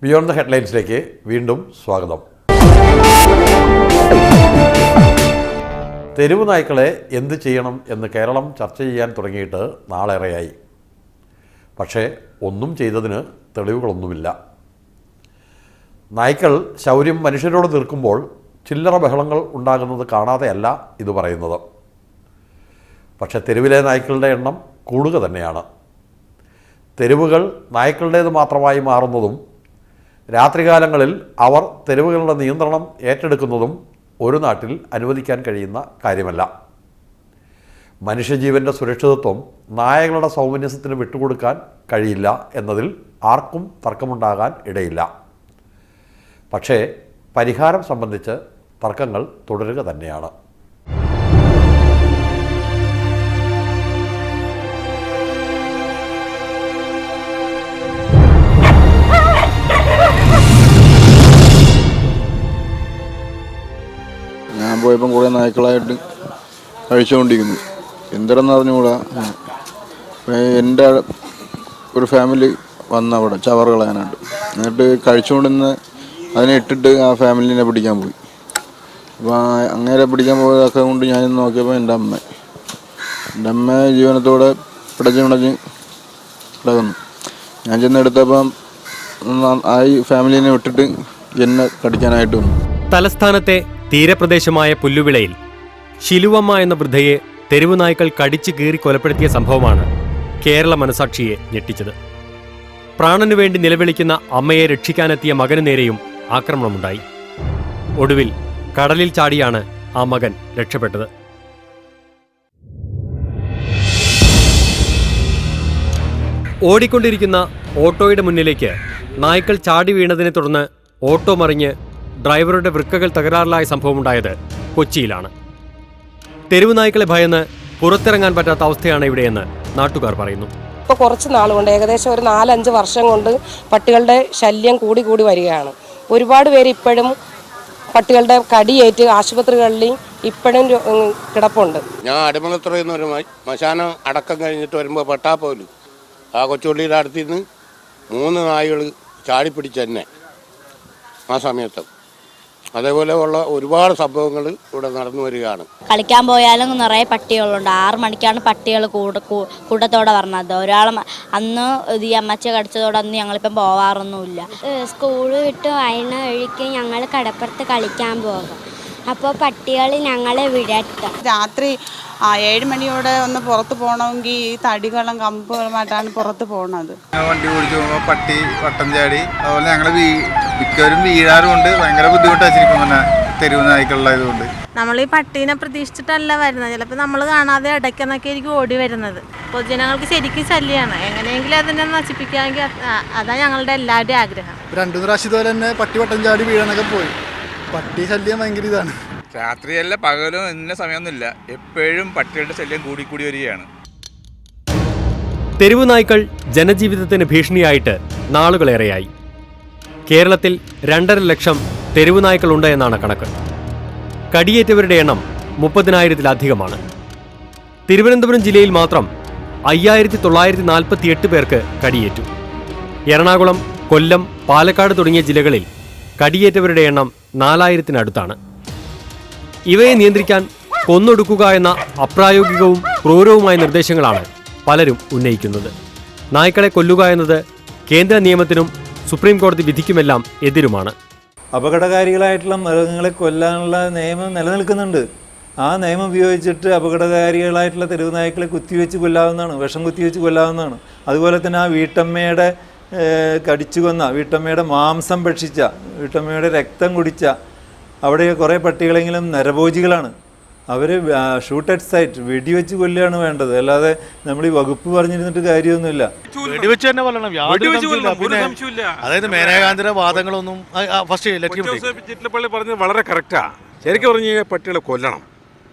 Beyond the ഹെഡ്ലൈൻസിലേക്ക് വീണ്ടും സ്വാഗതം. തെരുവ് നായ്ക്കളെ എന്ത് ചെയ്യണം എന്ന് കേരളം ചർച്ച ചെയ്യാൻ തുടങ്ങിയിട്ട് നാളേറെയായി. പക്ഷേ ഒന്നും ചെയ്തതിന് തെളിവുകളൊന്നുമില്ല. നായ്ക്കൾ ശൗര്യം മനുഷ്യരോട് തീർക്കുമ്പോൾ ചില്ലറ ബഹളങ്ങൾ ഉണ്ടാകുന്നത് കാണാതെയല്ല ഇത് പറയുന്നത്. പക്ഷേ തെരുവിലെ നായ്ക്കളുടെ എണ്ണം കൂടുക തന്നെയാണ്. തെരുവുകൾ നായ്ക്കളുടേത് മാത്രമായി മാറുന്നതും രാത്രികാലങ്ങളിൽ അവർ തെരുവുകളുടെ നിയന്ത്രണം ഏറ്റെടുക്കുന്നതും ഒരു നാട്ടിൽ അനുവദിക്കാൻ കഴിയുന്ന കാര്യമല്ല. മനുഷ്യജീവൻ്റെ സുരക്ഷിതത്വം നായകളുടെ സൗമനസ്യത്തിന് വിട്ടുകൊടുക്കാൻ കഴിയില്ല എന്നതിൽ ആർക്കും തർക്കമുണ്ടാകാൻ ഇടയില്ല. പക്ഷേ പരിഹാരം സംബന്ധിച്ച് തർക്കങ്ങൾ തുടരുക തന്നെയാണ്. ഞാൻ പോയപ്പം കുറേ നായ്ക്കളായിട്ട് കഴിച്ചുകൊണ്ടിരിക്കുന്നു. എന്തിടെന്ന് അറിഞ്ഞുകൂടാ. എൻ്റെ ഒരു ഫാമിലി വന്നവിടെ ചവറ് കളയാനായിട്ട്, എന്നിട്ട് കഴിച്ചുകൊണ്ടിരുന്ന് അതിനെ ഇട്ടിട്ട് ആ ഫാമിലിനെ പിടിക്കാൻ പോയി. അപ്പോൾ അങ്ങനെ പിടിക്കാൻ പോയതൊക്കെ കൊണ്ട് ഞാൻ നോക്കിയപ്പോൾ എൻ്റെ അമ്മ ജീവനത്തോടെ പിടഞ്ഞ് കിടക്കുന്നു. ഞാൻ ചെന്നെടുത്തപ്പം ആ ഫാമിലിനെ വിട്ടിട്ട് എന്നെ കടിക്കാനായിട്ട് വന്നു. തലസ്ഥാനത്തെ തീരപ്രദേശമായ പുല്ലുവിളയിൽ ശിലുവമ്മ എന്ന വൃദ്ധയെ തെരുവു നായ്ക്കൾ കടിച്ചു കീറി കൊലപ്പെടുത്തിയ സംഭവമാണ് കേരള മനസാക്ഷിയെ ഞെട്ടിച്ചത്. പ്രാണനു വേണ്ടി നിലവിളിക്കുന്ന അമ്മയെ രക്ഷിക്കാനെത്തിയ മകനു നേരെയും ആക്രമണമുണ്ടായി. ഒടുവിൽ കടലിൽ ചാടിയാണ് ആ മകൻ രക്ഷപ്പെട്ടത്. ഓടിക്കൊണ്ടിരിക്കുന്ന ഓട്ടോയുടെ മുന്നിലേക്ക് നായ്ക്കൾ ചാടി വീണതിനെ തുടർന്ന് ഓട്ടോ മറിഞ്ഞ് ഡ്രൈവറുടെ വൃക്കകൾ തകരാറിലായ സംഭവമുണ്ടായത് കൊച്ചിയിലാണ്. തെരുവു നായ്ക്കളെ ഭയന്ന് പുറത്തിറങ്ങാൻ പറ്റാത്ത അവസ്ഥയാണ് ഇവിടെയെന്ന് നാട്ടുകാർ പറയുന്നു. ഇപ്പോൾ കുറച്ച് നാളുകൊണ്ട്, ഏകദേശം ഒരു 4-5 വർഷം കൊണ്ട് പട്ടികളുടെ ശല്യം കൂടി വരികയാണ്. ഒരുപാട് പേര് ഇപ്പോഴും പട്ടികളുടെ കടിയേറ്റ് ആശുപത്രികളിൽ ഇപ്പോഴും കിടപ്പുണ്ട്. ഞാൻ അടിമലത്തുറയിൽ നിന്ന് ഒരു മശാനം അടക്കം കഴിഞ്ഞിട്ട് വരുമ്പോൾ പെട്ടാപ്പോലും ആ കൊച്ചുപള്ളിയുടെ അടുത്ത് നിന്ന് 3 നായ്കൾ ചാടിപ്പിടിച്ചെന്നെ ആ സമയത്ത്. അതേപോലെ ഉള്ള ഒരുപാട് സംഭവങ്ങൾ ഇവിടെ നടന്നു വരികയാണ്. കളിക്കാൻ പോയാലും നിറയെ പട്ടികളുണ്ട്. 6 മണിക്കാണ് പട്ടികൾ കൂട്ടത്തോടെ പറഞ്ഞത്. ഒരാൾ അന്ന് ഈ അമ്മച്ച കടിച്ചതോടെ അന്ന് ഞങ്ങളിപ്പം പോവാറൊന്നുമില്ല. സ്കൂൾ വിട്ട് വൈകുന്ന വഴിക്ക് ഞങ്ങൾ കടപ്പുറത്ത് കളിക്കാൻ പോകും. അപ്പോൾ പട്ടികൾ ഞങ്ങളെ വിടട്ടും. രാത്രി 7 മണിയോടെ ഒന്ന് പുറത്ത് പോകണമെങ്കിൽ ഈ തടികളും കമ്പുകളുമായിട്ടാണ് പുറത്ത് പോകുന്നത്. വണ്ടി ഓടിച്ചു പോകുമ്പോൾ പട്ടി വട്ടം ചാടി, അതുപോലെ ഞങ്ങൾ മിക്കവരും വീഴാറുമുണ്ട്. ഭയങ്കര ബുദ്ധിമുട്ടായിരിക്കും പിന്നെ തെരുവ് നായ്ക്കളുള്ളതുകൊണ്ട്. നമ്മൾ ഈ പട്ടീനെ പ്രതീക്ഷിച്ചിട്ടല്ല വരുന്നത്. ചിലപ്പോൾ നമ്മൾ കാണാതെ ഇടയ്ക്കെന്നൊക്കെ ആയിരിക്കും ഓടി വരുന്നത്. പൊതുജനങ്ങൾക്ക് ശരിക്കും ശല്യമാണ്. എങ്ങനെയെങ്കിലും അതിനെ നശിപ്പിക്കാമെങ്കിൽ അതാണ് ഞങ്ങളുടെ എല്ലാവരുടെയും ആഗ്രഹം. 2 പ്രാവശ്യം ഇതുപോലെ തന്നെ പട്ടി വട്ടം ചാടി വീഴാനൊക്കെ പോയി. പട്ടി ശല്യം ഭയങ്കര ഇതാണ്. രാത്രിയല്ല പകലും ഇന്ന സമയമൊന്നുമില്ല, എപ്പോഴും പട്ടികളുടെ ശല്യം കൂടി വരികയാണ്. തെരുവു നായ്ക്കൾ ജനജീവിതത്തിന് ഭീഷണിയായിട്ട് നാളുകളേറെയായി. കേരളത്തിൽ 2.5 ലക്ഷം തെരുവു നായ്ക്കളുണ്ട് എന്നാണ് കണക്ക്. കടിയേറ്റവരുടെ എണ്ണം 30,000-ത്തിലധികമാണ്. തിരുവനന്തപുരം ജില്ലയിൽ മാത്രം 5,948 പേർക്ക് കടിയേറ്റു. എറണാകുളം, കൊല്ലം, പാലക്കാട് തുടങ്ങിയ ജില്ലകളിൽ കടിയേറ്റവരുടെ എണ്ണം 4,000-ത്തിനടുത്താണ്. ഇവയെ നിയന്ത്രിക്കാൻ കൊന്നൊടുക്കുക എന്ന അപ്രായോഗികവും ക്രൂരവുമായ നിർദ്ദേശങ്ങളാണ് പലരും ഉന്നയിക്കുന്നത്. നായ്ക്കളെ കൊല്ലുക എന്നത് കേന്ദ്ര നിയമത്തിനും സുപ്രീം കോടതി വിധിക്കുമെല്ലാം എതിരുമാണ്. അപകടകാരികളായിട്ടുള്ള മൃഗങ്ങളെ കൊല്ലാനുള്ള നിയമം നിലനിൽക്കുന്നുണ്ട്. ആ നിയമം ഉപയോഗിച്ചിട്ട് അപകടകാരികളായിട്ടുള്ള തെരുവ് നായ്ക്കളെ കുത്തിവെച്ച് കൊല്ലാവുന്നതാണ്, വിഷം കുത്തിവെച്ച് കൊല്ലാവുന്നതാണ്. അതുപോലെ തന്നെ ആ വീട്ടമ്മയുടെ കടിച്ചു കൊന്ന, വീട്ടമ്മയുടെ മാംസം ഭക്ഷിച്ച, വീട്ടമ്മയുടെ രക്തം കുടിച്ച അവിടെ കുറേ പട്ടികളെങ്കിലും നരഭോജികളാണ്. അവർ ഷൂട്ട് അറ്റ് സൈറ്റ്, വെടിവെച്ച് കൊല്ലുകയാണ് വേണ്ടത്. അല്ലാതെ നമ്മൾ ഈ വകുപ്പ് പറഞ്ഞിരുന്നിട്ട് കാര്യമൊന്നുമില്ല. അതായത് മേനകാന്തിന്റെ വാദങ്ങളൊന്നും ചിറ്റലപ്പള്ളി പറഞ്ഞത് വളരെ കറക്റ്റാ. ശരിക്കും പറഞ്ഞു കഴിഞ്ഞാൽ പട്ടികളെ കൊല്ലണം.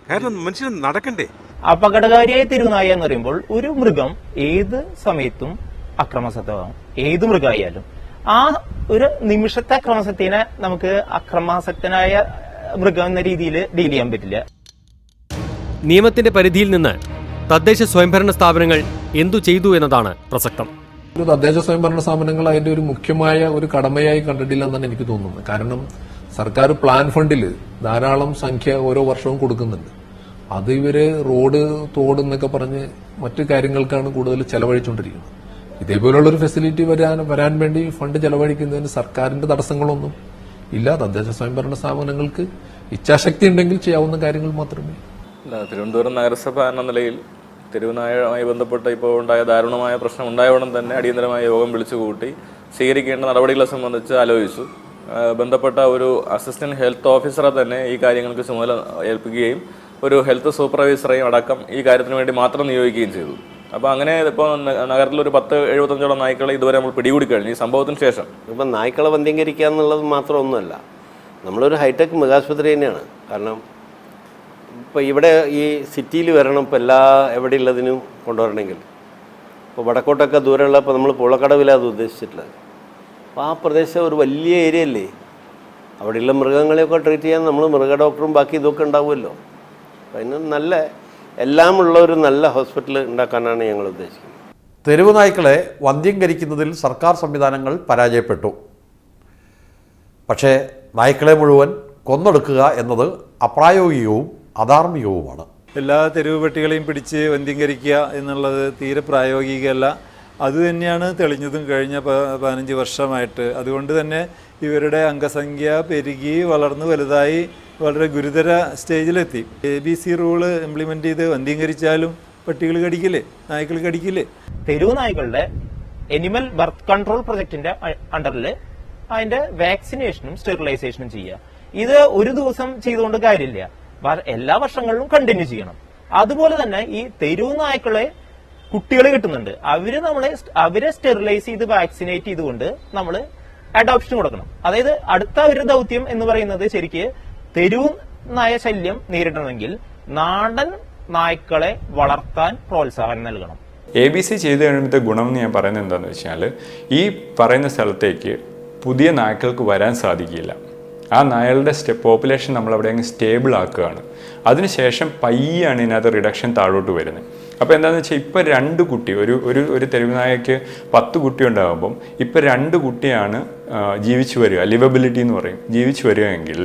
കാരണം മനുഷ്യന് നടക്കണ്ടേ. അപകടകാരിയായ തെരുവുനായ എന്ന് പറയുമ്പോൾ ഒരു മൃഗം ഏത് സമയത്തും അക്രമാസക്തമാകും. ഏത് മൃഗമായാലും ആ ഒരു നിമിഷത്തെ അക്രമാസക്തിനെ നമുക്ക് അക്രമാസക്തനായ മൃഗം എന്ന രീതിയിൽ ഡീൽ ചെയ്യാൻ പറ്റില്ല. നിയമത്തിന്റെ പരിധിയിൽ നിന്ന് തദ്ദേശ സ്വയംഭരണ സ്ഥാപനങ്ങൾ എന്തു ചെയ്തു എന്നതാണ് പ്രസക്തം. ഒരു തദ്ദേശ സ്വയംഭരണ സ്ഥാപനങ്ങൾ അതിന്റെ ഒരു മുഖ്യമായ ഒരു കടമയായി കണ്ടിട്ടില്ലെന്നാണ് എനിക്ക് തോന്നുന്നത്. കാരണം സർക്കാർ പ്ലാൻ ഫണ്ടിൽ ധാരാളം സംഖ്യ ഓരോ വർഷവും കൊടുക്കുന്നുണ്ട്. അത് ഇവര് റോഡ്, തോട് എന്നൊക്കെ പറഞ്ഞ് മറ്റു കാര്യങ്ങൾക്കാണ് കൂടുതൽ ചെലവഴിച്ചുകൊണ്ടിരിക്കുന്നത്. ഇതേപോലുള്ളൊരു ഫെസിലിറ്റി വരാൻ വേണ്ടി ഫണ്ട് ചെലവഴിക്കുന്നതിന് സർക്കാരിന്റെ തടസ്സങ്ങളൊന്നും ഇല്ല. തദ്ദേശ സ്വയംഭരണ സ്ഥാപനങ്ങൾക്ക് ഇച്ഛാശക്തി ഉണ്ടെങ്കിൽ ചെയ്യാവുന്ന കാര്യങ്ങൾ മാത്രമേ. തിരുവനന്തപുരം നഗരസഭ എന്ന നിലയിൽ തെരുവുനായയുമായി ബന്ധപ്പെട്ട് ഇപ്പോൾ ഉണ്ടായ ദാരുണമായ പ്രശ്നം ഉണ്ടായവുടൻ തന്നെ അടിയന്തരമായ യോഗം വിളിച്ചുകൂട്ടി സ്വീകരിക്കേണ്ട നടപടികളെ സംബന്ധിച്ച് ആലോചിച്ചു. ബന്ധപ്പെട്ട ഒരു അസിസ്റ്റന്റ് ഹെൽത്ത് ഓഫീസറെ തന്നെ ഈ കാര്യങ്ങൾക്ക് ചുമതല ഏൽപ്പിക്കുകയും ഒരു ഹെൽത്ത് സൂപ്പർവൈസറെയും അടക്കം ഈ കാര്യത്തിന് വേണ്ടി മാത്രം നിയോഗിക്കുകയും ചെയ്തു. അപ്പോൾ അങ്ങനെ ഇപ്പോൾ നഗരത്തിലൊരു 70-75 നായ്ക്കളെ ഇതുവരെ നമ്മൾ പിടികൂടി കഴിഞ്ഞു ഈ സംഭവത്തിന് ശേഷം. ഇപ്പം നായ്ക്കളെ വന്ധ്യീകരിക്കുക എന്നുള്ളത് മാത്രമൊന്നുമല്ല, നമ്മളൊരു ഹൈടെക് മൃഗാശുപത്രി തന്നെയാണ്. കാരണം ഇപ്പോൾ ഇവിടെ ഈ സിറ്റിയിൽ വരണം, ഇപ്പോൾ എവിടെ ഉള്ളതിനും കൊണ്ടുവരണമെങ്കിൽ. ഇപ്പോൾ വടക്കോട്ടൊക്കെ ദൂരമുള്ള, ഇപ്പോൾ നമ്മൾ പുളക്കടവിലാണ് അത് ഉദ്ദേശിച്ചിട്ടുള്ളത്. അപ്പോൾ ആ പ്രദേശം ഒരു വലിയ ഏരിയ അല്ലേ, അവിടെയുള്ള മൃഗങ്ങളെയൊക്കെ ട്രീറ്റ് ചെയ്യാൻ നമ്മൾ മൃഗ ഡോക്ടറും ബാക്കി ഇതൊക്കെ ഉണ്ടാവുമല്ലോ. അപ്പോൾ അതിന് നല്ല എല്ലാം ഉള്ള ഒരു നല്ല ഹോസ്പിറ്റൽ ഉണ്ടാക്കാനാണ് ഞങ്ങൾ ഉദ്ദേശിക്കുന്നത്. തെരുവ് നായ്ക്കളെ വന്ധ്യംകരിക്കുന്നതിൽ സർക്കാർ സംവിധാനങ്ങൾ പരാജയപ്പെട്ടു. പക്ഷേ നായ്ക്കളെ മുഴുവൻ കൊന്നൊടുക്കുക എന്നത് അപ്രായോഗികവും അധാർമികവുമാണ്. എല്ലാ തെരുവ് പട്ടികളെയും പിടിച്ച് വന്ധ്യംകരിക്കുക എന്നുള്ളത് തീരെ പ്രായോഗികമല്ല. അതുതന്നെയാണ് തെളിഞ്ഞതും കഴിഞ്ഞ 15 വർഷമായിട്ട്. അതുകൊണ്ട് തന്നെ ഇവരുടെ അംഗസംഖ്യ പെരുകി വളർന്ന് വലുതായി വളരെ ഗുരുതര സ്റ്റേജിലെത്തി. ABC റൂള് ഇംപ്ലിമെൻ്റ് ചെയ്ത് വന്ധ്യംകരിച്ചാലും പട്ടികൾ കടിക്കില്ലേ, നായ്ക്കൾ കടിക്കില്ലേ? തെരുവ് നായ്ക്കളുടെ എനിമൽ ബർത്ത് കൺട്രോൾ പ്രൊജക്ടിന്റെ അണ്ടറിൽ അതിന്റെ വാക്സിനേഷനും സ്റ്റെറിലൈസേഷനും ചെയ്യുക. ഇത് ഒരു ദിവസം ചെയ്തുകൊണ്ട് കാര്യമില്ല, എല്ലാ വർഷങ്ങളിലും കണ്ടിന്യൂ ചെയ്യണം. അതുപോലെ തന്നെ ഈ തെരുവ് നായ്ക്കളെ കുട്ടികൾ കിട്ടുന്നുണ്ട്, അവരെ സ്റ്റെറിലൈസ് ചെയ്ത് വാക്സിനേറ്റ് ചെയ്തുകൊണ്ട് നമ്മൾ അഡോപ്ഷൻ കൊടുക്കണം. അതായത് അടുത്ത ഒരു ദൗത്യം എന്ന് പറയുന്നത് ശരിക്ക് തെരുവ് നായ ശല്യം നേരിടണമെങ്കിൽ നാടൻ നായ്ക്കളെ വളർത്താൻ പ്രോത്സാഹനം നൽകണം. ABC ചെയ്ത് കഴിയുമ്പോഴത്തെ ഗുണം എന്ന് ഞാൻ പറയുന്നത് എന്താണെന്ന് വെച്ചാൽ, ഈ പറയുന്ന സ്ഥലത്തേക്ക് പുതിയ നായ്ക്കൾക്ക് വരാൻ സാധിക്കില്ല. ആ നായകളുടെ പോപ്പുലേഷൻ നമ്മളവിടെ അങ്ങ് സ്റ്റേബിൾ ആക്കുകയാണ്. അതിനുശേഷം പയ്യാണ് ഇതിനകത്ത് റിഡക്ഷൻ താഴോട്ട് വരുന്നത്. അപ്പോൾ എന്താണെന്ന് വെച്ചാൽ ഇപ്പോൾ 2 കുട്ടി, ഒരു തെരുവ് നായക്ക് 10 കുട്ടി ഉണ്ടാകുമ്പം ഇപ്പോൾ 2 കുട്ടിയാണ് ജീവിച്ചു വരിക, ലിവബിലിറ്റി എന്ന് പറയും, ജീവിച്ചു വരികയെങ്കിൽ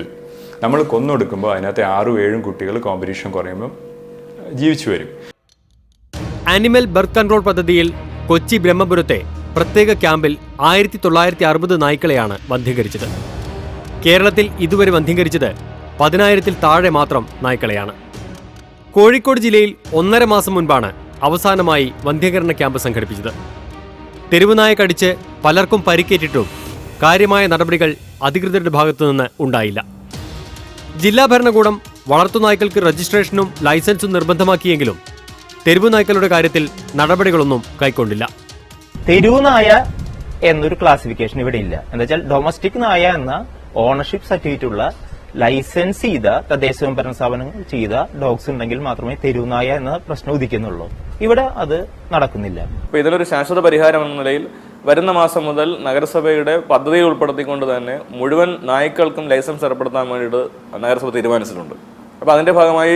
നമ്മൾ കൊന്നൊടുക്കുമ്പോൾ അതിനകത്ത് 6-7 കുട്ടികൾ കോമ്പറ്റീഷൻ കുറയുമ്പം ജീവിച്ചു വരും. ആനിമൽ ബർത്ത് കൺട്രോൾ പദ്ധതിയിൽ കൊച്ചി ബ്രഹ്മപുരത്തെ പ്രത്യേക ക്യാമ്പിൽ 1960 നായ്ക്കളെയാണ് വന്ധ്യീകരിച്ചത്. കേരളത്തിൽ ഇതുവരെ വന്ധ്യീകരിച്ചത് 10,000-ൽ താഴെ മാത്രം നായ്ക്കളെയാണ്. കോഴിക്കോട് ജില്ലയിൽ 1.5 മാസം മുൻപാണ് അവസാനമായി വന്ധ്യീകരണ ക്യാമ്പ് സംഘടിപ്പിച്ചത്. തെരുവുനായ കടിച്ച് പലർക്കും പരിക്കേറ്റിട്ടും കാര്യമായ നടപടികൾ അധികൃതരുടെ ഭാഗത്തുനിന്ന് ഉണ്ടായില്ല. ജില്ലാ ഭരണകൂടം വളർത്തുനായ്ക്കൾക്ക് രജിസ്ട്രേഷനും ലൈസൻസും നിർബന്ധമാക്കിയെങ്കിലും തെരുവുനായ്ക്കളുടെ കാര്യത്തിൽ നടപടികളൊന്നും കൈക്കൊണ്ടില്ല. തെരുവുനായ എന്നൊരു ക്ലാസിഫിക്കേഷൻ ഇവിടെ ഇല്ല. എന്താ വെച്ചാൽ ഡൊമസ്റ്റിക് നായ എന്ന ഓണർഷിപ്പ് സർട്ടിഫിക്കറ്റ് ഉള്ള ലൈസൻസ് ചെയ്ത തദ്ദേശ സ്വയംഭരണ സ്ഥാപനങ്ങൾ ചെയ്ത ഡോഗ്സ് ഉണ്ടെങ്കിൽ മാത്രമേ തെരുവുനായ എന്ന പ്രശ്നം ഉദിക്കുന്നുള്ളൂ. ഇവിടെ അത് നടക്കുന്നില്ല. അപ്പോൾ ഇതിലൊരു ശാശ്വത പരിഹാരം എന്ന നിലയിൽ വരുന്ന മാസം മുതൽ നഗരസഭയുടെ പദ്ധതിയിൽ ഉൾപ്പെടുത്തിക്കൊണ്ട് തന്നെ മുഴുവൻ നായ്ക്കൾക്കും ലൈസൻസ് ഏർപ്പെടുത്താൻ വേണ്ടിയിട്ട് നഗരസഭ തീരുമാനിച്ചിട്ടുണ്ട്. അപ്പോൾ അതിൻ്റെ ഭാഗമായി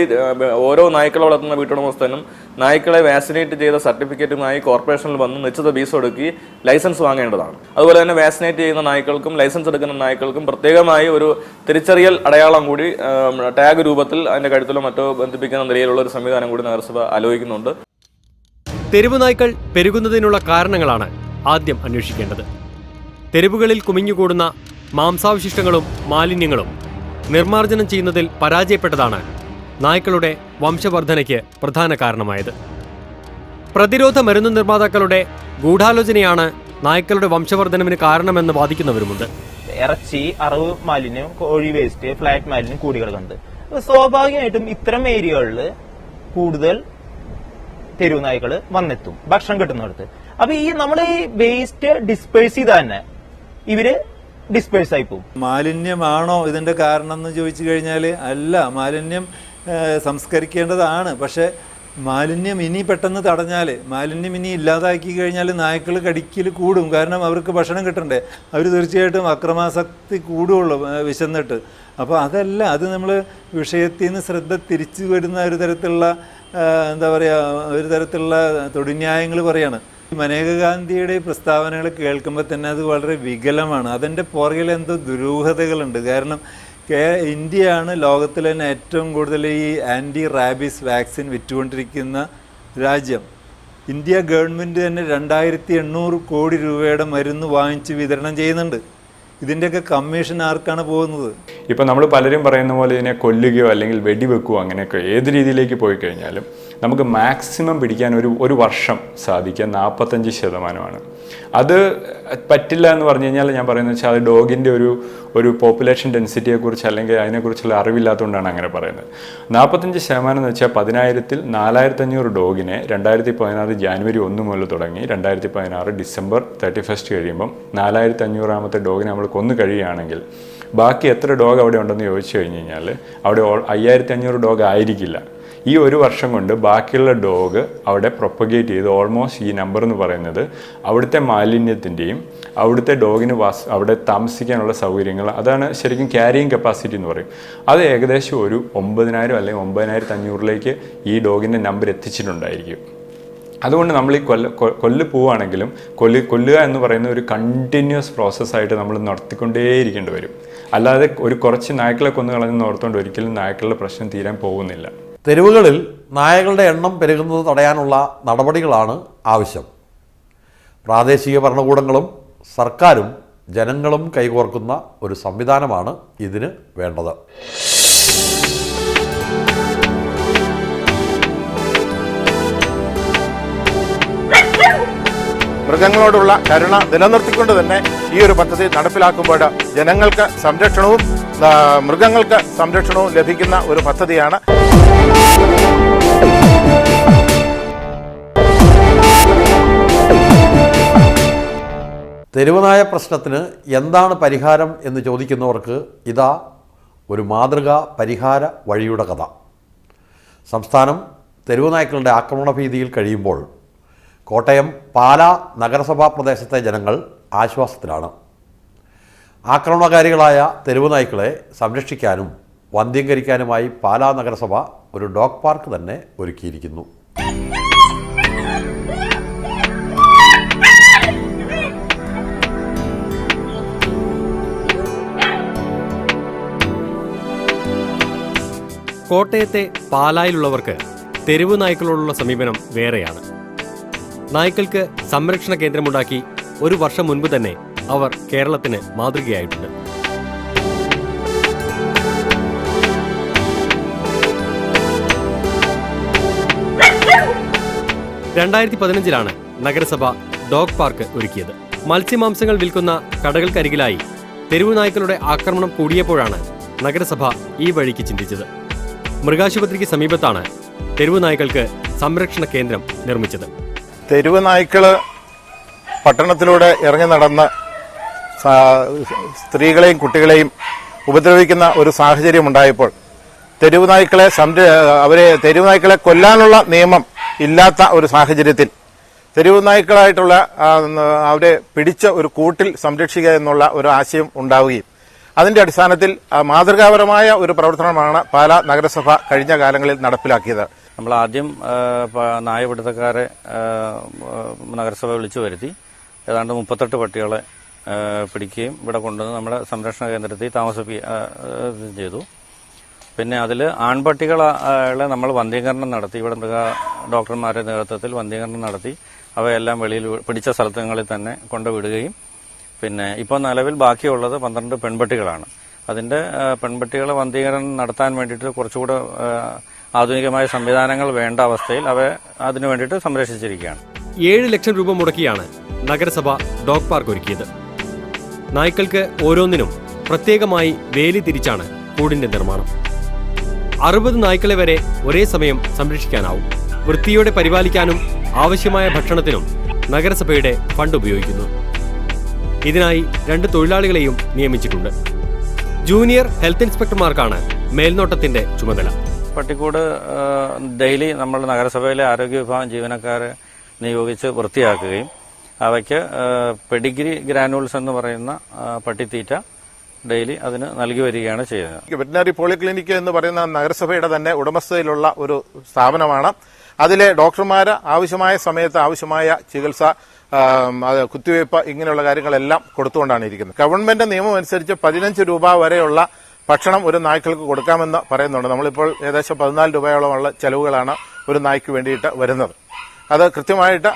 ഓരോ നായ്ക്കളെ വളർത്തുന്ന വീട്ടുടമസ്ഥനും നായ്ക്കളെ വാക്സിനേറ്റ് ചെയ്ത സർട്ടിഫിക്കറ്റുമായി കോർപ്പറേഷനിൽ വന്ന് നിശ്ചിത ഫീസ് ഒടുക്കി ലൈസൻസ് വാങ്ങേണ്ടതാണ്. അതുപോലെ തന്നെ വാക്സിനേറ്റ് ചെയ്യുന്ന നായ്ക്കൾക്കും ലൈസൻസ് എടുക്കുന്ന നായ്ക്കൾക്കും പ്രത്യേകമായി ഒരു തിരിച്ചറിയൽ അടയാളം കൂടി ടാഗ് രൂപത്തിൽ അതിൻ്റെ കഴുത്തിലോ മറ്റോ ബന്ധിപ്പിക്കുന്ന നിലയിലുള്ള ഒരു സംവിധാനം കൂടി നഗരസഭ ആലോചിക്കുന്നുണ്ട്. തെരുവ് നായ്ക്കൾ പെരുകുന്നതിനുള്ള കാരണങ്ങളാണ് ആദ്യം അന്വേഷിക്കേണ്ടത്. തെരുവുകളിൽ കുമിഞ്ഞുകൂടുന്ന മാംസാവശിഷ്ടങ്ങളും മാലിന്യങ്ങളും നിർമ്മാർജ്ജനം ചെയ്യുന്നതിൽ പരാജയപ്പെട്ടതാണ് നായ്ക്കളുടെ വംശവർദ്ധനയ്ക്ക് പ്രധാന കാരണമായത്. പ്രതിരോധ മരുന്ന് നിർമ്മാതാക്കളുടെ ഗൂഢാലോചനയാണ് നായ്ക്കളുടെ വംശവർദ്ധനവിന് കാരണമെന്ന് വാദിക്കുന്നവരുമുണ്ട്. ഇറച്ചി, അറവ് മാലിന്യം, കോഴി വേസ്റ്റ്, ഫ്ലാറ്റ് മാലിന്യം കൂടികളുണ്ട്. സ്വാഭാവികമായിട്ടും ഇത്തരം ഏരിയകളിൽ കൂടുതൽ തെരുവ് നായ്ക്കൾ വന്നെത്തും ഭക്ഷണം കിട്ടുന്നിടത്ത്. അപ്പൊ നമ്മൾ ഈ വേസ്റ്റ് ഡിസ്പേഴ്സ് ചെയ്താൽ തന്നെ ഇവര് ഡിസ്പേഴ്സ് ആയി പോകും. മാലിന്യമാണോ ഇതിന്റെ കാരണം എന്ന് ചോദിച്ചു കഴിഞ്ഞാൽ അല്ല, മാലിന്യം സംസ്കരിക്കേണ്ടതാണ്. പക്ഷെ മാലിന്യം ഇനി പെട്ടെന്ന് തടഞ്ഞാൽ, മാലിന്യം ഇനി ഇല്ലാതാക്കി കഴിഞ്ഞാൽ നായ്ക്കൾ കടിക്കൽ കൂടും. കാരണം അവർക്ക് ഭക്ഷണം കിട്ടണ്ടേ, അവർ തീർച്ചയായിട്ടും അക്രമാസക്തി കൂടുകയുള്ളൂ വിശന്നിട്ട്. അപ്പോൾ അതല്ല, അത് നമ്മൾ വിഷയത്തിൽ നിന്ന് ശ്രദ്ധ തിരിച്ചു വരുന്ന ഒരു തരത്തിലുള്ള എന്താ പറയുക, ഒരു തരത്തിലുള്ള തൊടിന്യായങ്ങൾ പറയാണ്. മനേകാ ഗാന്ധിയുടെ പ്രസ്താവനകൾ കേൾക്കുമ്പോൾ തന്നെ അത് വളരെ വികലമാണ്. അതിൻ്റെ പുറകിൽ എന്തോ ദുരൂഹതകളുണ്ട്. കാരണം ഇന്ത്യയാണ് ലോകത്തിൽ തന്നെ ഏറ്റവും കൂടുതൽ ഈ ആൻറ്റി റാബീസ് വാക്സിൻ വിറ്റുകൊണ്ടിരിക്കുന്ന രാജ്യം. ഇന്ത്യ ഗവൺമെൻറ് തന്നെ 2800 കോടി രൂപയുടെ മരുന്ന് വാങ്ങിച്ച് വിതരണം ചെയ്യുന്നുണ്ട്. ഇതിൻ്റെയൊക്കെ കമ്മീഷൻ ആർക്കാണ് പോകുന്നത്? ഇപ്പം നമ്മൾ പലരും പറയുന്ന പോലെ ഇതിനെ കൊല്ലുകയോ അല്ലെങ്കിൽ വെടിവെക്കുകയോ അങ്ങനെയൊക്കെ ഏത് രീതിയിലേക്ക് പോയി കഴിഞ്ഞാലും നമുക്ക് മാക്സിമം പിടിക്കാൻ ഒരു വർഷം സാധിക്കുക 45%. അത് പറ്റില്ല എന്ന് പറഞ്ഞു കഴിഞ്ഞാൽ ഞാൻ പറയുന്നത് വെച്ചാൽ അത് ഡോഗിൻ്റെ ഒരു പോപ്പുലേഷൻ ഡെൻസിറ്റിയെക്കുറിച്ച് അല്ലെങ്കിൽ അതിനെക്കുറിച്ചുള്ള അറിവില്ലാത്തതുകൊണ്ടാണ് അങ്ങനെ പറയുന്നത്. 45% എന്ന് വെച്ചാൽ 10,000-ൽ 4,500 ഡോഗിനെ 2016 ജാനുവരി 1 മുതൽ തുടങ്ങി 2016 ഡിസംബർ 31 കഴിയുമ്പം 4,500-ാമത്തെ ഡോഗിനെ നമ്മൾ കൊന്നു കഴിയുകയാണെങ്കിൽ ബാക്കി എത്ര ഡോഗ് അവിടെ ഉണ്ടെന്ന് ചോദിച്ചു കഴിഞ്ഞ് കഴിഞ്ഞാൽ അവിടെ 5,500 ഡോഗ് ആയിരിക്കില്ല. ഈ ഒരു വർഷം കൊണ്ട് ബാക്കിയുള്ള ഡോഗ് അവിടെ പ്രൊപ്പഗേറ്റ് ചെയ്ത് ഓൾമോസ്റ്റ് ഈ നമ്പർ എന്ന് പറയുന്നത് അവിടുത്തെ മാലിന്യത്തിൻ്റെയും അവിടുത്തെ ഡോഗിന് അവിടെ താമസിക്കാനുള്ള സൗകര്യങ്ങൾ, അതാണ് ശരിക്കും ക്യാരിയിങ് കപ്പാസിറ്റി എന്ന് പറയും. അത് ഏകദേശം ഒരു 9,000 അല്ലെങ്കിൽ 9,500-ലേക്ക് ഈ ഡോഗിൻ്റെ നമ്പർ എത്തിച്ചിട്ടുണ്ടായിരിക്കും. അതുകൊണ്ട് നമ്മൾ ഈ കൊല്ല് പോവുകയാണെങ്കിലും കൊല്ലുക എന്ന് പറയുന്ന ഒരു കണ്ടിന്യൂസ് പ്രോസസ്സായിട്ട് നമ്മൾ നടത്തിക്കൊണ്ടേയിരിക്കേണ്ടി വരും. അല്ലാതെ ഒരു കുറച്ച് നായ്ക്കളെ കൊന്നു കളഞ്ഞെന്ന് ഓർത്തുകൊണ്ട് ഒരിക്കലും നായ്ക്കളുടെ പ്രശ്നം തീരാൻ പോകുന്നില്ല. തെരുവുകളിൽ നായകളുടെ എണ്ണം പെരുകുന്നത് തടയാനുള്ള നടപടികളാണ് ആവശ്യം. പ്രാദേശിക ഭരണകൂടങ്ങളും സർക്കാരും ജനങ്ങളും കൈകോർക്കുന്ന ഒരു സംവിധാനമാണ് ഇതിന് വേണ്ടത്. മൃഗങ്ങളോടുള്ള കരുണ നിലനിർത്തിക്കൊണ്ട് തന്നെ ഈ ഒരു പദ്ധതി നടപ്പിലാക്കുമ്പോൾ ജനങ്ങൾക്ക് സംരക്ഷണവും മൃഗങ്ങൾക്ക് സംരക്ഷണവും ലഭിക്കുന്ന ഒരു പദ്ധതിയാണ്. തെരുവുനായ പ്രശ്നത്തിന് എന്താണ് പരിഹാരം എന്ന് ചോദിക്കുന്നവർക്ക് ഇതാ ഒരു മാതൃകാ പരിഹാര വഴിയുടെ കഥ. സംസ്ഥാനം തെരുവുനായ്ക്കളുടെ ആക്രമണ ഭീതിയിൽ കഴിയുമ്പോൾ കോട്ടയം പാലാ നഗരസഭാ പ്രദേശത്തെ ജനങ്ങൾ ആശ്വാസത്തിലാണ്. ആക്രമണകാരികളായ തെരുവുനായ്ക്കളെ സംരക്ഷിക്കാനും വന്ധ്യംകരിക്കാനുമായി പാലാ നഗരസഭ ഒരു ഡോഗ് പാർക്ക് തന്നെ ഒരുക്കിയിരിക്കുന്നു. കോട്ടയത്തെ പാലായിലുള്ളവർക്ക് തെരുവ് നായ്ക്കളോടുള്ള സമീപനം വേറെയാണ്. നായ്ക്കൾക്ക് സംരക്ഷണ കേന്ദ്രമുണ്ടാക്കി ഒരു വർഷം മുൻപ് തന്നെ അവർ കേരളത്തിന് മാതൃകയായിട്ടുണ്ട്. ലാണ് നഗരസഭ ഡോഗ് പാർക്ക് ഒരുക്കിയത്. മത്സ്യമാംസങ്ങൾ വിൽക്കുന്ന കടകൾക്കരികിലായി തെരുവു നായ്ക്കളുടെ ആക്രമണം കൂടിയപ്പോഴാണ് നഗരസഭ ഈ വഴിക്ക് ചിന്തിച്ചത്. മൃഗാശുപത്രിക്ക് സമീപത്താണ് തെരുവു നായ്ക്കൾക്ക് സംരക്ഷണ കേന്ദ്രം നിർമ്മിച്ചത്. തെരുവ് നായ്ക്കള് പട്ടണത്തിലൂടെ ഇറങ്ങി നടന്ന് സ്ത്രീകളെയും കുട്ടികളെയും ഉപദ്രവിക്കുന്ന ഒരു സാഹചര്യം ഉണ്ടായപ്പോൾ തെരുവ് നായ്ക്കളെ കൊല്ലാനുള്ള നിയമം ഇല്ലാത്ത ഒരു സാഹചര്യത്തിൽ തെരുവ് നായ്ക്കളായിട്ടുള്ള അവരെ പിടിച്ച ഒരു കൂട്ടിൽ സംരക്ഷിക്കുക എന്നുള്ള ഒരു ആശയം ഉണ്ടാവുകയും അതിന്റെ അടിസ്ഥാനത്തിൽ മാതൃകാപരമായ ഒരു പ്രവർത്തനമാണ് പാലാ നഗരസഭ കഴിഞ്ഞ കാലങ്ങളിൽ നടപ്പിലാക്കിയത്. നമ്മൾ ആദ്യം നായപിടുത്തക്കാരെ നഗരസഭ വിളിച്ചു വരുത്തി ഏതാണ്ട് 38 പട്ടികളെ പിടിക്കുകയും ഇവിടെ കൊണ്ടുവന്ന് നമ്മുടെ സംരക്ഷണ കേന്ദ്രത്തിൽ താമസിപ്പിക്കുകയും ചെയ്തു. പിന്നെ അതിൽ ആൺപട്ടികളെ നമ്മൾ വന്ധ്യീകരണം നടത്തി, ഇവിടെ മൃഗ ഡോക്ടർമാരുടെ നേതൃത്വത്തിൽ വന്ധ്യീകരണം നടത്തി അവയെല്ലാം വെളിയിൽ പിടിച്ച സ്ഥലങ്ങളിൽ തന്നെ കൊണ്ടുവിടുകയും പിന്നെ ഇപ്പോൾ നിലവിൽ ബാക്കിയുള്ളത് 12 പെൺപട്ടികളാണ്. അതിൻ്റെ പെൺപട്ടികളെ വന്ധ്യീകരണം നടത്താൻ വേണ്ടിയിട്ട് കുറച്ചുകൂടെ ആധുനികമായ സംവിധാനങ്ങൾ വേണ്ട അവസ്ഥയിൽ അവയെ അതിനു വേണ്ടിയിട്ട് സംരക്ഷിച്ചിരിക്കുകയാണ്. 7 ലക്ഷം രൂപ മുടക്കിയാണ് നഗരസഭ ഡോഗ് പാർക്ക് ഒരുക്കിയത്. നായ്ക്കൾക്ക് ഓരോന്നിനും പ്രത്യേകമായി വേലി തിരിച്ചാണ് കൂടിന്റെ നിർമ്മാണം. 60 നായ്ക്കളെ വരെ ഒരേ സമയം സംരക്ഷിക്കാനാവും. വൃത്തിയോടെ പരിപാലിക്കാനും ആവശ്യമായ ഭക്ഷണത്തിനും നഗരസഭയുടെ ഫണ്ട് ഉപയോഗിക്കുന്നു. ഇതിനായി 2 തൊഴിലാളികളെയും നിയമിച്ചിട്ടുണ്ട്. ജൂനിയർ ഹെൽത്ത് ഇൻസ്പെക്ടർമാർക്കാണ് മേൽനോട്ടത്തിന്റെ ചുമതല. പട്ടിക്കൂട് ഡെയിലി നമ്മൾ നഗരസഭയിലെ ആരോഗ്യ വിഭാഗം ജീവനക്കാരെ നിയോഗിച്ച് വൃത്തിയാക്കുകയും അവയ്ക്ക് പെഡിഗ്രി ഗ്രാനുൾസ് എന്ന് പറയുന്ന പട്ടിത്തീറ്റ ഡെയിലി അതിന് നൽകി വരികയാണ് ചെയ്യുന്നത്. വെറ്റിനറി പോളിക്ലിനിക് എന്ന് പറയുന്ന നഗരസഭയുടെ തന്നെ ഉടമസ്ഥതയിലുള്ള ഒരു സ്ഥാപനമാണ്. അതിലെ ഡോക്ടർമാർ ആവശ്യമായ സമയത്ത് ആവശ്യമായ ചികിത്സ, കുത്തിവയ്പ്പ്, ഇങ്ങനെയുള്ള കാര്യങ്ങളെല്ലാം കൊടുത്തുകൊണ്ടാണ് ഇരിക്കുന്നത്. ഗവൺമെന്റ് നിയമം അനുസരിച്ച് 15 രൂപ വരെയുള്ള ഭക്ഷണം ഒരു നായ്ക്കൾക്ക് കൊടുക്കാമെന്ന് പറയുന്നുണ്ട്. നമ്മളിപ്പോൾ ഏകദേശം 14 രൂപയോളമുള്ള ചെലവുകളാണ് ഒരു നായ്ക്ക് വേണ്ടിയിട്ട് വരുന്നത്. അത് കൃത്യമായിട്ട്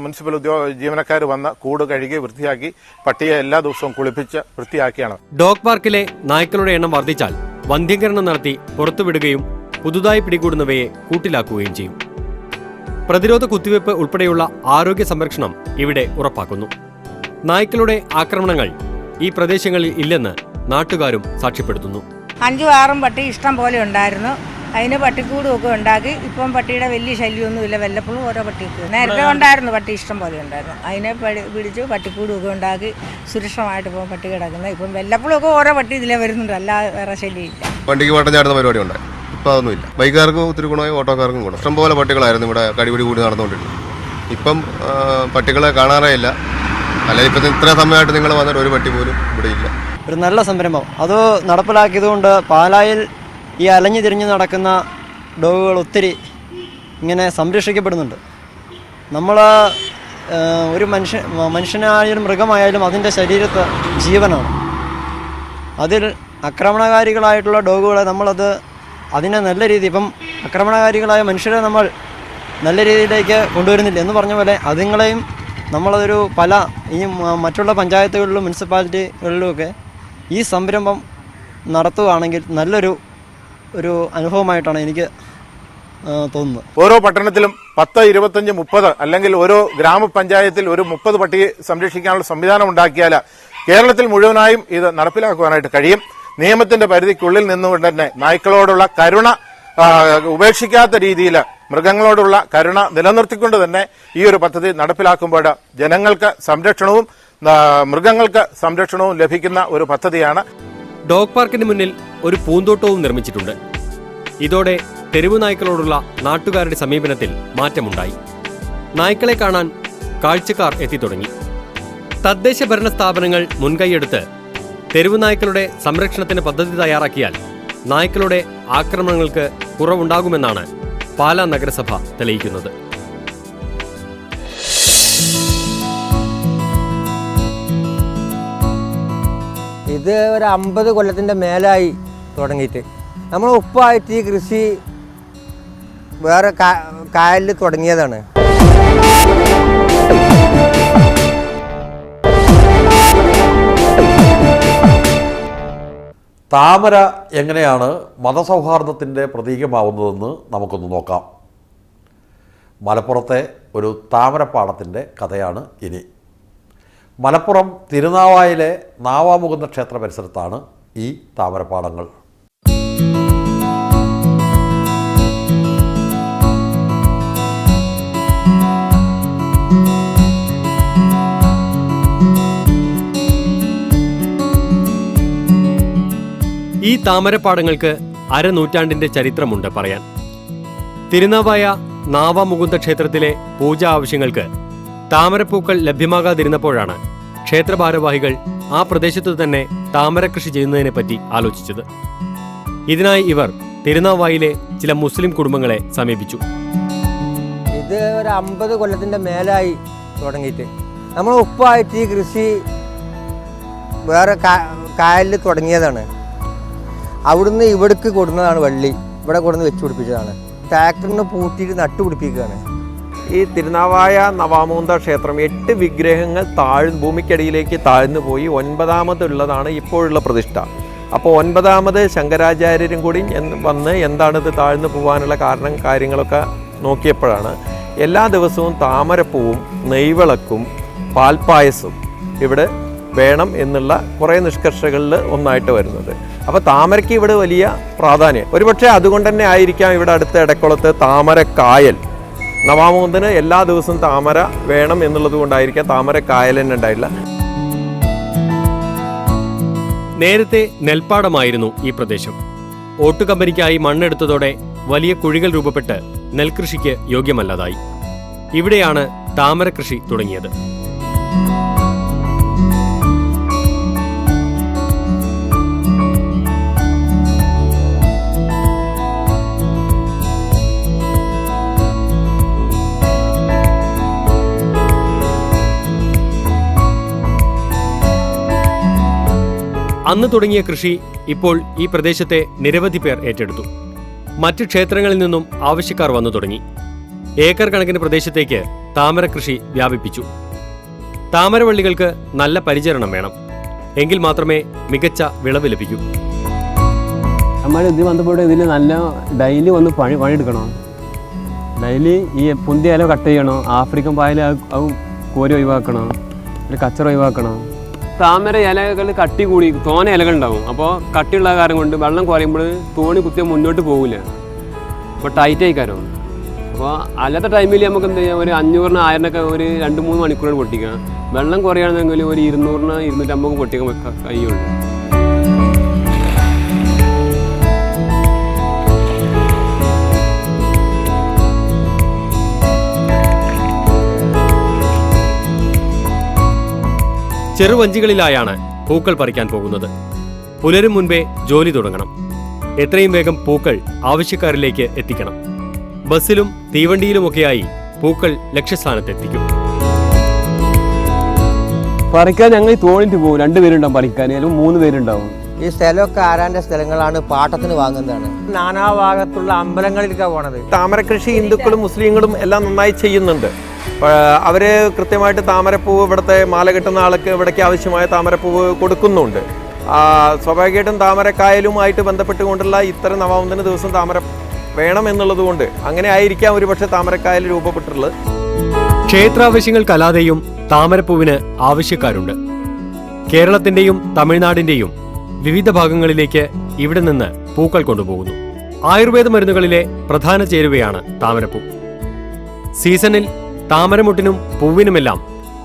മുനിസിപ്പൽ ജീവനക്കാർ വന്ന് കൂട് കഴുകി വൃത്തിയാക്കി പട്ടിയെ എല്ലാ ദിവസവും കുളിപ്പിച്ച് വൃത്തിയാക്കിയാണ്. ഡോഗ് പാർക്കിലെ നായ്ക്കളുടെ എണ്ണം വർദ്ധിച്ചാൽ വന്ധ്യംകരണം നടത്തി പുറത്തുവിടുകയും പുതുതായി പിടികൂടുന്നവയെ കൂട്ടിലാക്കുകയും ചെയ്യും. പ്രതിരോധ കുത്തിവയ്പ് ഉൾപ്പെടെയുള്ള ആരോഗ്യ സംരക്ഷണം ഇവിടെ ഉറപ്പാക്കുന്നു. നായ്ക്കളുടെ ആക്രമണങ്ങൾ ഈ പ്രദേശങ്ങളിൽ ഇല്ലെന്ന് നാട്ടുകാരും സാക്ഷ്യപ്പെടുത്തുന്നു. 5-6 പട്ടി ഇഷ്ടം പോലെ ഉണ്ടായിരുന്നു. അതിന് പട്ടിക്കൂടുമൊക്കെ ഉണ്ടാക്കി. ഇപ്പം പട്ടിയുടെ വലിയ ശല്യമൊന്നുമില്ല. വല്ലപ്പോഴും ഓരോ പട്ടിക്ക് നേരത്തെ ഉണ്ടായിരുന്നു, പട്ടി ഇഷ്ടം പോലെ ഉണ്ടായിരുന്നു. അതിനെ പിടിച്ച് പട്ടിക്കൂടുമൊക്കെ ഉണ്ടാക്കി സുരക്ഷിതമായിട്ട് ഇപ്പോൾ പട്ടി കിടക്കുന്നത്. ഇപ്പം വല്ലപ്പോഴും ഒക്കെ ഓരോ പട്ടി ഇതിലേ വരുന്നുണ്ട്, അല്ലാതെ വേറെ ശല്യമില്ല. വണ്ടിക്ക് വട്ടം ചാടുന്ന പരിപാടി ഉണ്ട്, ഇപ്പം അതൊന്നുമില്ല. ബൈക്കുകാർക്കും ഒത്തിരി ഗുണമായി, ഓട്ടോക്കാർക്കും ഗുണം. ഇഷ്ടം പോലെ പട്ടികളായിരുന്നു ഇവിടെ കടിപിടി കൂടി നടന്നുകൊണ്ടിരുന്നത്. ഇപ്പം പട്ടികളെ കാണാറേ ഇല്ല. അല്ലെങ്കിൽ ഇപ്പം ഇത്ര സമയമായിട്ട് നിങ്ങൾ വന്നിട്ട് ഒരു പട്ടി പോലും ഇവിടെ ഇല്ല. ഒരു നല്ല സംരംഭം അത് നടപ്പിലാക്കിയതുകൊണ്ട് പാലായിൽ ഈ അലഞ്ഞു തിരിഞ്ഞ് നടക്കുന്ന ഡോഗുകൾ ഒത്തിരി ഇങ്ങനെ സംരക്ഷിക്കപ്പെടുന്നുണ്ട്. നമ്മൾ ഒരു മനുഷ്യനായാലും മൃഗമായാലും അതിൻ്റെ ശരീരത്ത് ജീവനാണ്. അതിൽ ആക്രമണകാരികളായിട്ടുള്ള ഡോഗുകളെ അതിനെ നല്ല രീതി, ഇപ്പം ആക്രമണകാരികളായ മനുഷ്യരെ നമ്മൾ നല്ല രീതിയിലേക്ക് കൊണ്ടുവരുന്നില്ല എന്ന് പറഞ്ഞ പോലെ അതുങ്ങളെയും നമ്മളതൊരു ഈ മറ്റുള്ള പഞ്ചായത്തുകളിലും മുനിസിപ്പാലിറ്റികളിലുമൊക്കെ ഈ സംരംഭം നടത്തുകയാണെങ്കിൽ നല്ലൊരു അനുഭവമായിട്ടാണ് എനിക്ക് തോന്നുന്നത്. ഓരോ പട്ടണത്തിലും 10, 25, 30 അല്ലെങ്കിൽ ഓരോ ഗ്രാമപഞ്ചായത്തിൽ ഒരു 30 പട്ടിയെ സംരക്ഷിക്കാനുള്ള സംവിധാനം ഉണ്ടാക്കിയാൽ കേരളത്തിൽ മുഴുവനായും ഇത് നടപ്പിലാക്കുവാനായിട്ട് കഴിയും. നിയമത്തിന്റെ പരിധിക്കുള്ളിൽ നിന്നുകൊണ്ട് തന്നെ നായ്ക്കളോടുള്ള കരുണ ഉപേക്ഷിക്കാത്ത രീതിയിൽ മൃഗങ്ങളോടുള്ള കരുണ നിലനിർത്തിക്കൊണ്ട് തന്നെ ഈ ഒരു പദ്ധതി നടപ്പിലാക്കുമ്പോൾ ജനങ്ങൾക്ക് സംരക്ഷണവും മൃഗങ്ങൾക്ക് സംരക്ഷണവും ലഭിക്കുന്ന ഒരു പദ്ധതിയാണ്. ഡോഗ് പാർക്കിന് മുന്നിൽ ഒരു പൂന്തോട്ടവും നിർമ്മിച്ചിട്ടുണ്ട്. ഇതോടെ തെരുവു നായ്ക്കളോടുള്ള നാട്ടുകാരുടെ സമീപനത്തിൽ മാറ്റമുണ്ടായി. നായ്ക്കളെ കാണാൻ കാഴ്ചക്കാർ എത്തിത്തുടങ്ങി. തദ്ദേശ ഭരണ സ്ഥാപനങ്ങൾ മുൻകൈയെടുത്ത് തെരുവു നായ്ക്കളുടെ സംരക്ഷണത്തിന് പദ്ധതി തയ്യാറാക്കിയാൽ നായ്ക്കളുടെ ആക്രമണങ്ങൾക്ക് കുറവുണ്ടാകുമെന്നാണ് പാലാ നഗരസഭ തെളിയിക്കുന്നത്. ഇത് ഒരു 50 കൊല്ലത്തിൻ്റെ മേലായി തുടങ്ങിയിട്ട്. നമ്മൾ ഉപ്പായിട്ട് ഈ കൃഷി വേറെ കായലിൽ തുടങ്ങിയതാണ്. താമര എങ്ങനെയാണ് മതസൗഹാർദ്ദത്തിൻ്റെ പ്രതീകമാവുന്നതെന്ന് നമുക്കൊന്ന് നോക്കാം. മലപ്പുറത്തെ ഒരു താമരപ്പാടത്തിൻ്റെ കഥയാണ് ഇനി. മലപ്പുറം തിരുനാവായിലെ നാവാമുകുന്ദ ക്ഷേത്ര പരിസരത്താണ് ഈ താമരപ്പാടങ്ങൾ. ഈ താമരപ്പാടങ്ങൾക്ക് അരനൂറ്റാണ്ടിന്റെ ചരിത്രമുണ്ട് പറയാൻ. തിരുനാവായ നാവാമുകുന്ദ ക്ഷേത്രത്തിലെ പൂജാ ആവശ്യങ്ങൾക്ക് താമരപ്പൂക്കൾ ലഭ്യമാകാതിരുന്നപ്പോഴാണ് ക്ഷേത്ര ഭാരവാഹികൾ ആ പ്രദേശത്തു തന്നെ താമര കൃഷി ചെയ്യുന്നതിനെപ്പറ്റി ആലോചിച്ചത്. ഇതിനായി ഇവർ തിരുനാവായിലെ ചില മുസ്ലിം കുടുംബങ്ങളെ സമീപിച്ചു. ഇത് ഒരു 50 കൊല്ലത്തിൻ്റെ മേലായി തുടങ്ങിയിട്ട്. നമ്മൾ ഉപ്പായിട്ട് ഈ കൃഷി വേറെ കായലിൽ തുടങ്ങിയതാണ്. അവിടുന്ന് ഇവിടേക്ക് കൊടുന്നതാണ് വള്ളി. ഇവിടെ കൊടുന്ന് വെച്ച് പിടിപ്പിച്ചതാണ്. ട്രാക്ടറിന് പൂട്ടിയിട്ട് നട്ടുപിടിപ്പിക്കുകയാണ്. ഈ തിരുനാവായ നവാമുകുന്ദ ക്ഷേത്രം 8 വിഗ്രഹങ്ങൾ ഭൂമിക്കടിയിലേക്ക് താഴ്ന്നു പോയി. 9ാമതുള്ളതാണ് ഇപ്പോഴുള്ള പ്രതിഷ്ഠ. അപ്പോൾ 9ാമത് ശങ്കരാചാര്യരും കൂടി വന്ന് എന്താണിത് താഴ്ന്നു പോകാനുള്ള കാര്യങ്ങളൊക്കെ നോക്കിയപ്പോഴാണ് എല്ലാ ദിവസവും താമരപ്പൂവും നെയ്വിളക്കും പാൽപ്പായസവും ഇവിടെ വേണം എന്നുള്ള കുറേ നിഷ്കർഷകളിൽ ഒന്നായിട്ട് വരുന്നത്. അപ്പോൾ താമരയ്ക്ക് ഇവിടെ വലിയ പ്രാധാന്യം. ഒരുപക്ഷെ അതുകൊണ്ട് തന്നെ ആയിരിക്കാം ഇവിടെ അടുത്ത എടക്കുളത്ത് താമരക്കായൽ. നവാമുകുന്ദന് എല്ലാ ദിവസവും താമര വേണം എന്നുള്ളത് കൊണ്ടായിരിക്കാം താമരക്കായൽ തന്നെ ഉണ്ടായില്ല. നേരത്തെ നെൽപ്പാടമായിരുന്നു ഈ പ്രദേശം. ഓട്ടുകമ്പനിക്കായി മണ്ണെടുത്തതോടെ വലിയ കുഴികൾ രൂപപ്പെട്ട് നെൽകൃഷിക്ക് യോഗ്യമല്ലാതായി. ഇവിടെയാണ് താമര കൃഷി തുടങ്ങിയത്. അന്ന് തുടങ്ങിയ കൃഷി ഇപ്പോൾ ഈ പ്രദേശത്തെ നിരവധി പേർ ഏറ്റെടുത്തു. മറ്റ് ക്ഷേത്രങ്ങളിൽ നിന്നും ആവശ്യക്കാർ വന്നു തുടങ്ങി. ഏക്കർ കണക്കിന് പ്രദേശത്തേക്ക് താമര കൃഷി വ്യാപിപ്പിച്ചു. താമരവള്ളികൾക്ക് നല്ല പരിചരണം വേണം. എങ്കിൽ മാത്രമേ മികച്ച വിളവ് ലഭിക്കൂ. നമ്മൾ ഇത് ബന്ധപ്പെട്ട് ഇതിൽ നല്ല ഡെയിലി വന്ന് പണിയെടുക്കണം. ഡെയിലി ഈ പൊന്തിയ ഇല കട്ട് ചെയ്യണം. ആഫ്രിക്കൻ പായൽ അത് കോരി ഒഴിവാക്കണം. ഒരു കച്ചറ ഒഴിവാക്കണം. താമര ഇലകൾ കട്ടി കൂടി തോനെ ഇലകൾ ഉണ്ടാവും. അപ്പോൾ കട്ടിയുള്ള കാരണം കൊണ്ട് വെള്ളം കുറയുമ്പോൾ തോണി കുത്തിയാൽ മുന്നോട്ട് പോകില്ല. അപ്പോൾ ടൈറ്റ് ആയിക്കാരോ. അപ്പോൾ അല്ലാത്ത ടൈമിൽ നമുക്ക് എന്ത് ചെയ്യാം, ഒരു 500-ന് 1000-നൊക്കെ ഒരു 2-3 മണിക്കൂറാണ് പൊട്ടിക്കുക. വെള്ളം കുറയുകയാണെന്നെങ്കിൽ ഒരു 200-ന് 250 പൊട്ടിക്കാൻ കഴിയുള്ളൂ. ചെറുവഞ്ചികളിലായാണ് പൂക്കൾ പറിക്കാൻ പോകുന്നത്. പുലരും മുൻപേ ജോലി തുടങ്ങണം. എത്രയും വേഗം പൂക്കൾ ആവശ്യക്കാരിലേക്ക് എത്തിക്കണം. ബസ്സിലും തീവണ്ടിയിലുമൊക്കെയായി പൂക്കൾ ലക്ഷ്യസ്ഥാനത്തെത്തിക്കും. പറിക്കാൻ ഞങ്ങൾ തോണിട്ട് പോകും. 2 പേരുണ്ടാവും പറിക്കാൻ, അല്ലെങ്കിൽ 3 പേരുണ്ടാവും. ഈ സ്ഥലമൊക്കെ ആരാൻ്റെ സ്ഥലങ്ങളാണ്, പാട്ടത്തിന് വാങ്ങുന്നതാണ്. നാനാഭാഗത്തുള്ള അമ്പലങ്ങളിലേക്കാണ് പോണത്. താമര കൃഷി ഹിന്ദുക്കളും മുസ്ലിങ്ങളും എല്ലാം നന്നായി ചെയ്യുന്നുണ്ട്. അവർ കൃത്യമായിട്ട് താമരപ്പൂവ് ഇവിടുത്തെ മാല കിട്ടുന്ന ആൾക്ക് ഇവിടേക്ക് ആവശ്യമായ താമരപ്പൂവ് കൊടുക്കുന്നുണ്ട്. സ്വാഭാവികമായിട്ടും താമരക്കായലുമായിട്ട് ബന്ധപ്പെട്ടുകൊണ്ടുള്ള ഇത്തരം നവവന്തന ദിവസം താമര വേണമെന്നുള്ളത് കൊണ്ട് അങ്ങനെ ആയിരിക്കാം ഒരുപക്ഷെ താമരക്കായൽ രൂപപ്പെട്ടിട്ടുള്ളത്. ക്ഷേത്രാവശ്യങ്ങൾക്കല്ലാതെയും താമരപ്പൂവിന് ആവശ്യക്കാരുണ്ട്. കേരളത്തിന്റെയും തമിഴ്നാടിന്റെയും വിവിധ ഭാഗങ്ങളിലേക്ക് ഇവിടെ നിന്ന് പൂക്കൾ കൊണ്ടുപോകുന്നു. ആയുർവേദ മരുന്നുകളിലെ പ്രധാന ചേരുവയാണ് താമരപ്പൂ. സീസണിൽ താമരമുട്ടിനും പൂവിനുമെല്ലാം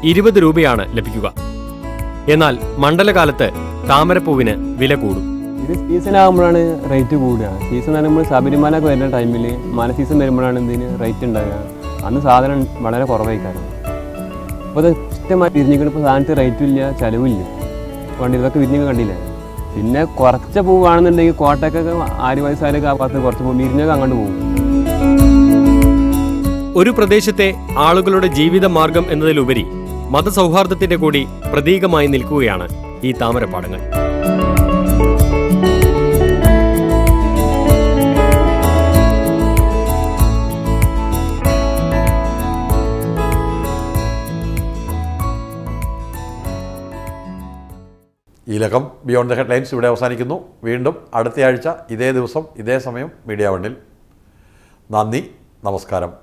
20 രൂപയാണ് ലഭിക്കുക. എന്നാൽ മണ്ഡലകാലത്ത് താമരപ്പൂവിന് വില കൂടും. ഇത് സീസൺ ആകുമ്പോഴാണ് റേറ്റ് കൂടുക. സീസൺ ആകുമ്പോൾ ശബരിമല ഒക്കെ വരുന്ന ടൈമിൽ മല സീസൺ വരുമ്പോഴാണ് ഇതിന് റേറ്റ് ഉണ്ടാകുക. അന്ന് സാധനം വളരെ കുറവായിക്കാരം. അപ്പോൾ ഇത് ഇഷ്ടമായി വിരിഞ്ഞിട്ട് ഇപ്പോൾ സാധനത്തിന് റേറ്റും ഇല്ല, ചിലവില്ല. അതുകൊണ്ട് ഇതൊക്കെ വിരിഞ്ഞൊക്കെ കണ്ടില്ലേ. പിന്നെ കുറച്ച് പൂവാണെന്നുണ്ടെങ്കിൽ കോട്ടയൊക്കെ 6 വയസ്സായാലൊക്കെ ആ ഭാഗത്ത് കുറച്ച് പൂ വിരിഞ്ഞൊക്കെ അങ്ങോട്ട് പോകും. ഒരു പ്രദേശത്തെ ആളുകളുടെ ജീവിത മാർഗം എന്നതിലുപരി മതസൗഹാർദ്ദത്തിന്റെ കൂടി പ്രതീകമായി നിൽക്കുകയാണ് ഈ താമരപ്പാടങ്ങൾ. ഈ ലക്കം ബിയോണ്ട് ദ ഹെഡ്ലൈൻസ് ഇവിടെ അവസാനിക്കുന്നു. വീണ്ടും അടുത്തയാഴ്ച ഇതേ ദിവസം ഇതേ സമയം മീഡിയ 1-ൽ. നന്ദി, നമസ്കാരം.